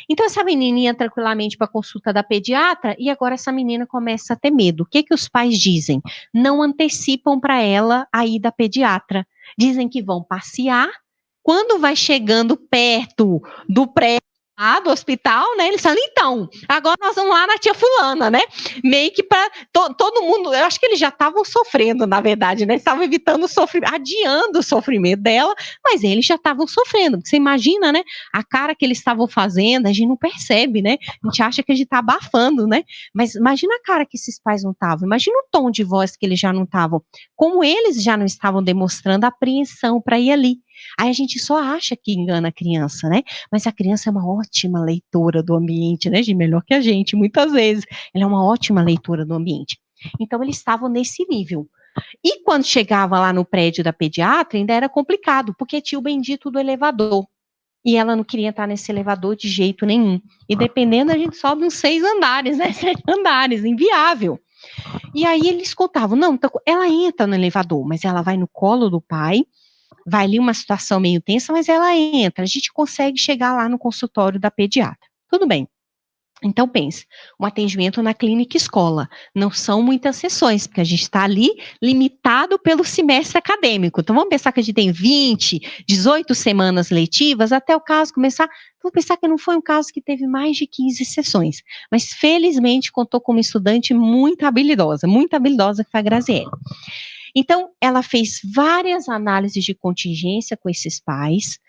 Speaker 1: Então essa menininha tranquilamente para a consulta da pediatra, e agora essa menina começa a ter medo. O que os pais dizem? Não antecipam para ela a ida à pediatra. Dizem que vão passear. Quando vai chegando perto do prédio do hospital, né? Eles falam, então, agora nós vamos lá na tia fulana, né? Meio que para todo mundo, eu acho que eles já estavam sofrendo, na verdade, né? Estavam evitando o sofrimento, adiando o sofrimento dela, mas eles já estavam sofrendo. Você imagina, né? A cara que eles estavam fazendo, a gente não percebe, né? A gente acha que a gente está abafando, né? Mas imagina a cara que esses pais não estavam, imagina o tom de voz que eles já não estavam, como eles já não estavam demonstrando apreensão para ir ali. Aí a gente só acha que engana a criança, né? Mas a criança é uma ótima leitora do ambiente, né, gente? Melhor que a gente, muitas vezes. Ela é uma ótima leitora do ambiente. Então, eles estavam nesse nível. E quando chegava lá no prédio da pediatra, ainda era complicado, porque tinha o bendito do elevador. E ela não queria entrar nesse elevador de jeito nenhum. E dependendo, a gente sobe uns 6 andares, né? 7 andares, inviável. E aí eles escutavam, não, então, ela entra no elevador, mas ela vai no colo do pai, vai ali uma situação meio tensa, mas ela entra, a gente consegue chegar lá no consultório da pediatra. Tudo bem. Então, pense, um atendimento na clínica escola, não são muitas sessões, porque a gente está ali limitado pelo semestre acadêmico. Então, vamos pensar que a gente tem 20, 18 semanas letivas, até o caso começar, vamos pensar que não foi um caso que teve mais de 15 sessões, mas felizmente contou com uma estudante muito habilidosa que foi a Graziele. Então, ela fez várias análises de contingência com esses pais,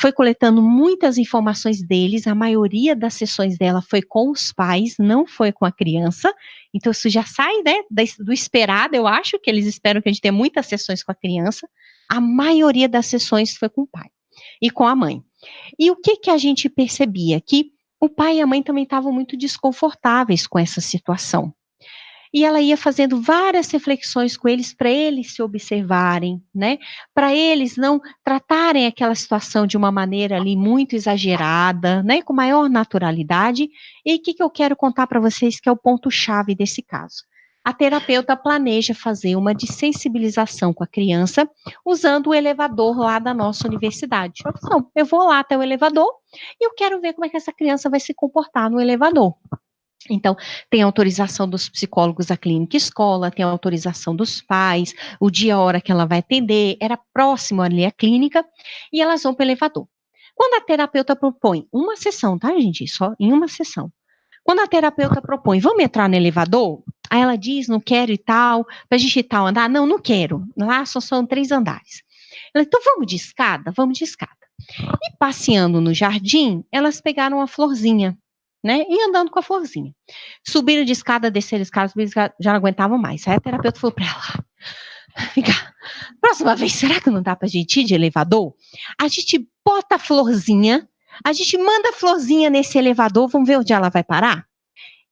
Speaker 1: foi coletando muitas informações deles, a maioria das sessões dela foi com os pais, não foi com a criança, então isso já sai, né, do esperado, eu acho que eles esperam que a gente tenha muitas sessões com a criança, a maioria das sessões foi com o pai e com a mãe. E o que a gente percebia? Que o pai e a mãe também estavam muito desconfortáveis com essa situação. e ela ia fazendo várias reflexões com eles para eles se observarem, né? Para eles não tratarem aquela situação de uma maneira ali muito exagerada, né? Com maior naturalidade. E o que eu quero contar para vocês que é o ponto-chave desse caso? A terapeuta planeja fazer uma dessensibilização com a criança usando o elevador lá da nossa universidade. Eu vou lá até o elevador e eu quero ver como é que essa criança vai se comportar no elevador. Então, tem autorização dos psicólogos da clínica escola, tem autorização dos pais, o dia, a hora que ela vai atender, era próximo ali à clínica, e elas vão para o elevador. Quando a terapeuta propõe uma sessão, tá, gente? Só em uma sessão. Quando a terapeuta propõe, vamos entrar no elevador? Aí ela diz, não quero e tal, pra gente ir tal andar? Não, não quero. Lá só são 3 andares. Ela, então vamos de escada? Vamos de escada. E passeando no jardim, elas pegaram a florzinha, né? E andando com a florzinha. Subiram de escada, desceram de escada, já não aguentavam mais. Aí a terapeuta falou para ela, vem cá, próxima vez, será que não dá pra gente ir de elevador? A gente bota a florzinha, a gente manda a florzinha nesse elevador, vamos ver onde ela vai parar?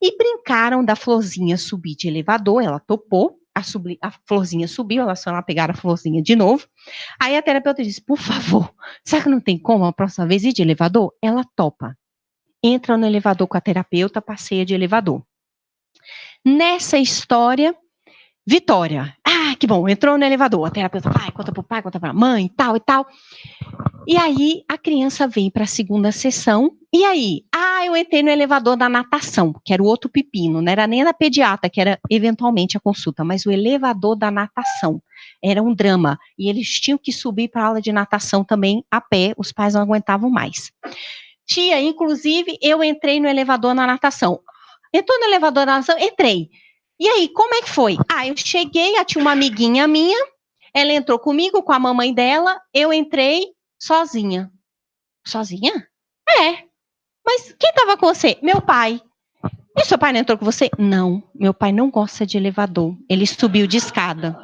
Speaker 1: E brincaram da florzinha subir de elevador, ela topou, a florzinha subiu, elas foram lá pegar a florzinha de novo. Aí a terapeuta disse, por favor, será que não tem como a próxima vez ir de elevador? Ela topa. Entra no elevador com a terapeuta, passeia de elevador. Nessa história, Vitória. Ah, que bom, entrou no elevador. A terapeuta, conta pro pai, conta pra mãe, tal e tal. E aí, a criança vem para a segunda sessão. E aí? Eu entrei no elevador da natação, que era o outro pepino. Não era nem da pediatra, que era eventualmente a consulta, mas o elevador da natação. Era um drama. E eles tinham que subir para a aula de natação também a pé, os pais não aguentavam mais. Tia, inclusive, eu entrei no elevador na natação. Entrou no elevador da natação? Entrei. E aí, como é que foi? Eu cheguei, tinha uma amiguinha minha, ela entrou comigo, com a mamãe dela, eu entrei sozinha. Sozinha? É. Mas quem estava com você? Meu pai. E seu pai não entrou com você? Não, meu pai não gosta de elevador, ele subiu de escada.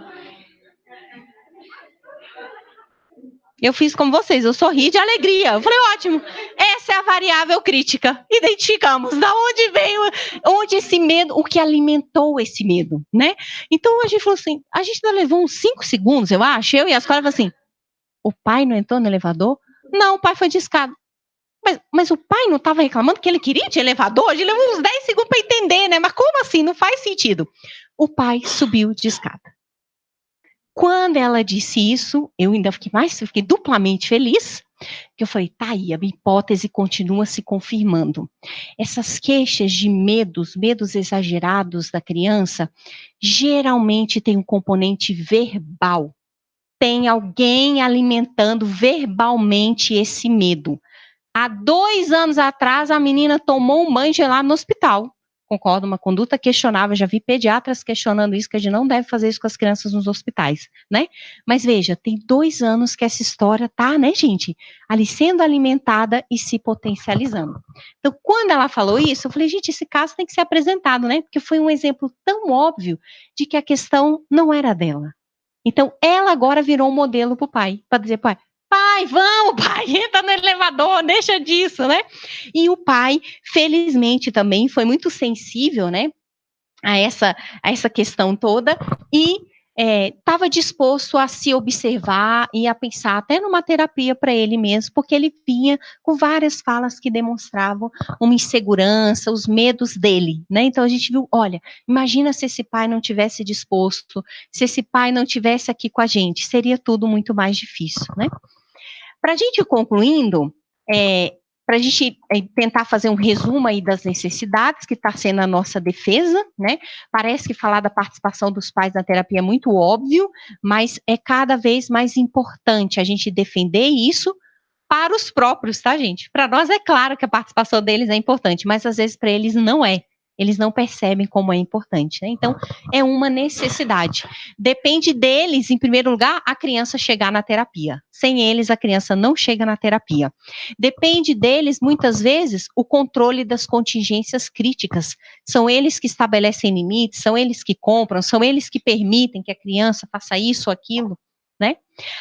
Speaker 1: Eu fiz como vocês, eu sorri de alegria. Eu falei, ótimo, essa é a variável crítica. Identificamos da onde veio, onde esse medo, o que alimentou esse medo, né? Então a gente falou assim, a gente ainda levou uns 5 segundos, eu acho, eu e a escola assim, o pai não entrou no elevador? Não, o pai foi de escada. Mas o pai não estava reclamando que ele queria de elevador? A gente levou uns 10 segundos para entender, né? Mas como assim? Não faz sentido. O pai subiu de escada. Quando ela disse isso, eu ainda fiquei duplamente feliz, que eu falei, tá aí, a minha hipótese continua se confirmando. Essas queixas de medos exagerados da criança, geralmente tem um componente verbal. Tem alguém alimentando verbalmente esse medo. Há 2 anos atrás, a menina tomou um banho gelado no hospital. Concordo, uma conduta questionável, já vi pediatras questionando isso, que a gente não deve fazer isso com as crianças nos hospitais, né? Mas veja, tem 2 anos que essa história tá, né, gente, ali sendo alimentada e se potencializando. Então, quando ela falou isso, eu falei, gente, esse caso tem que ser apresentado, né? Porque foi um exemplo tão óbvio de que a questão não era dela. Então, ela agora virou um modelo para o pai, para dizer, pai, vamos, pai, entra no elevador, deixa disso, né? E o pai, felizmente, também foi muito sensível, né, a essa questão toda e estava disposto a se observar e a pensar até numa terapia para ele mesmo, porque ele vinha com várias falas que demonstravam uma insegurança, os medos dele, né? Então a gente viu, olha, imagina se esse pai não tivesse disposto, se esse pai não tivesse aqui com a gente, seria tudo muito mais difícil, né? Para a gente ir concluindo, para a gente tentar fazer um resumo aí das necessidades, que está sendo a nossa defesa, né? Parece que falar da participação dos pais na terapia é muito óbvio, mas é cada vez mais importante a gente defender isso para os próprios, tá, gente? Para nós é claro que a participação deles é importante, mas às vezes para eles não é. Eles não percebem como é importante, né? Então, é uma necessidade. Depende deles, em primeiro lugar, a criança chegar na terapia. Sem eles, a criança não chega na terapia. Depende deles, muitas vezes, o controle das contingências críticas. São eles que estabelecem limites, são eles que compram, são eles que permitem que a criança faça isso ou aquilo, né?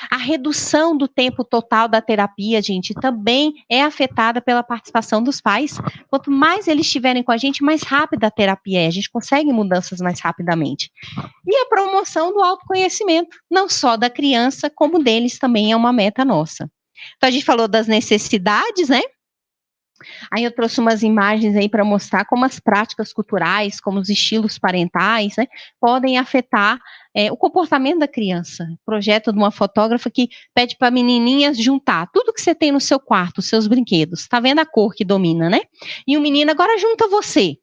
Speaker 1: A redução do tempo total da terapia, gente, também é afetada pela participação dos pais. Quanto mais eles estiverem com a gente, mais rápida a terapia é. A gente consegue mudanças mais rapidamente. E a promoção do autoconhecimento, não só da criança, como deles também é uma meta nossa. Então, a gente falou das necessidades, né? Aí eu trouxe umas imagens aí para mostrar como as práticas culturais, como os estilos parentais, né, podem afetar o comportamento da criança. Projeto de uma fotógrafa que pede para menininhas juntar tudo que você tem no seu quarto, os seus brinquedos. Tá vendo a cor que domina, né? E o menino agora junta você.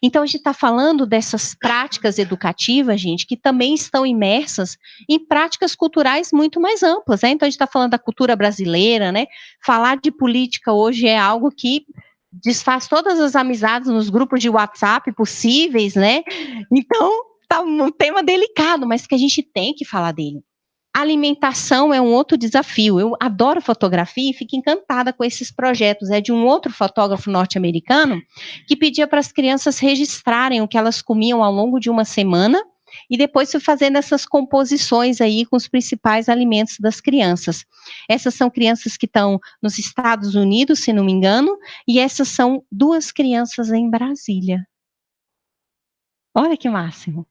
Speaker 1: Então, a gente está falando dessas práticas educativas, gente, que também estão imersas em práticas culturais muito mais amplas, né? Então, a gente está falando da cultura brasileira, né? Falar de política hoje é algo que desfaz todas as amizades nos grupos de WhatsApp possíveis, né? Então, tá um tema delicado, mas que a gente tem que falar dele. Alimentação é um outro desafio. Eu adoro fotografia e fico encantada com esses projetos. É de um outro fotógrafo norte-americano que pedia para as crianças registrarem o que elas comiam ao longo de uma semana e depois foi fazendo essas composições aí com os principais alimentos das crianças. Essas são crianças que estão nos Estados Unidos, se não me engano, e essas são 2 crianças em Brasília. Olha que máximo.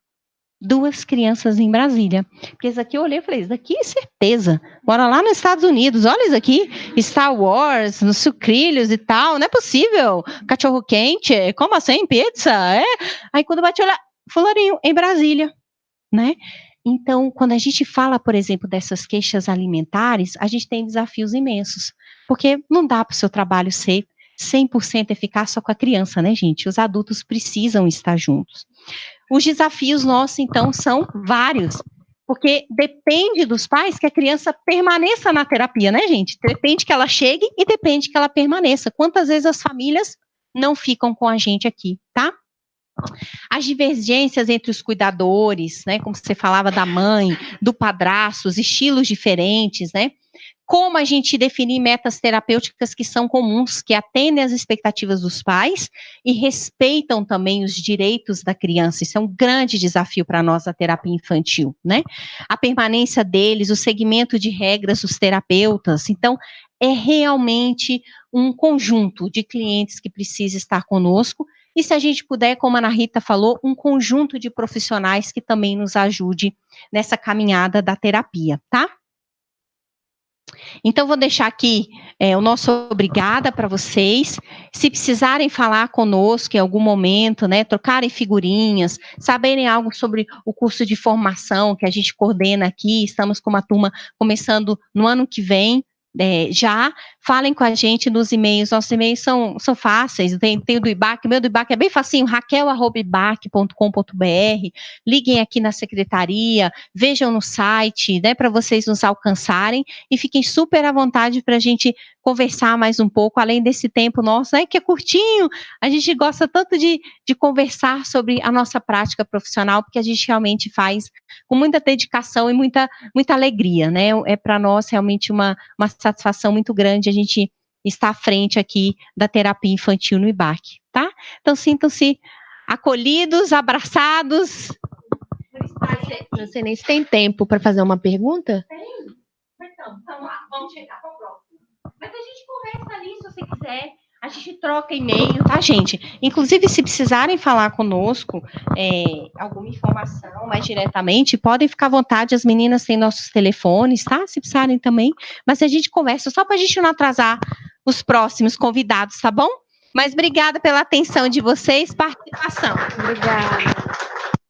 Speaker 1: 2 crianças em Brasília. Porque isso aqui eu olhei e falei, isso daqui é certeza. Bora lá nos Estados Unidos, olha isso aqui. Star Wars, nos sucrilhos e tal, não é possível. Cachorro quente, como assim? Pizza? É? Aí quando bate olhar, fularinho, em Brasília, né? Então, quando a gente fala, por exemplo, dessas queixas alimentares, a gente tem desafios imensos. Porque não dá para o seu trabalho ser 100% eficaz só com a criança, né, gente? Os adultos precisam estar juntos. Os desafios nossos, então, são vários, porque depende dos pais que a criança permaneça na terapia, né, gente? Depende que ela chegue e depende que ela permaneça. Quantas vezes as famílias não ficam com a gente aqui, tá? As divergências entre os cuidadores, né, como você falava da mãe, do padrasto, os estilos diferentes, né? Como a gente definir metas terapêuticas que são comuns, que atendem às expectativas dos pais e respeitam também os direitos da criança. Isso é um grande desafio para nós da terapia infantil, né? A permanência deles, o segmento de regras dos terapeutas. Então, é realmente um conjunto de clientes que precisa estar conosco. E se a gente puder, como a Ana Rita falou, um conjunto de profissionais que também nos ajude nessa caminhada da terapia, tá? Então, vou deixar aqui o nosso obrigada para vocês. Se precisarem falar conosco em algum momento, né, trocarem figurinhas, saberem algo sobre o curso de formação que a gente coordena aqui, estamos com uma turma começando no ano que vem, já falem com a gente nos e-mails. Nossos e-mails são fáceis, tem o do IBAC, o meu do IBAC é bem facinho, raquel@ibac.com.br, liguem aqui na secretaria, vejam no site, né, para vocês nos alcançarem e fiquem super à vontade para a gente conversar mais um pouco, além desse tempo nosso, né, que é curtinho, a gente gosta tanto de conversar sobre a nossa prática profissional, porque a gente realmente faz com muita dedicação e muita alegria, né, é para nós realmente uma satisfação muito grande a gente estar à frente aqui da terapia infantil no IBAC, tá? Então, sintam-se acolhidos, abraçados.
Speaker 3: Não sei nem se tem tempo para fazer uma pergunta.
Speaker 1: Tem. Então, vamos chegar para o próximo. Mas a gente conversa ali, se você quiser. A gente troca e-mail, tá, gente? Inclusive, se precisarem falar conosco, alguma informação mais diretamente, podem ficar à vontade, as meninas têm nossos telefones, tá? Se precisarem também. Mas a gente conversa, só para a gente não atrasar os próximos convidados, tá bom? Mas obrigada pela atenção de vocês, participação.
Speaker 2: Obrigada.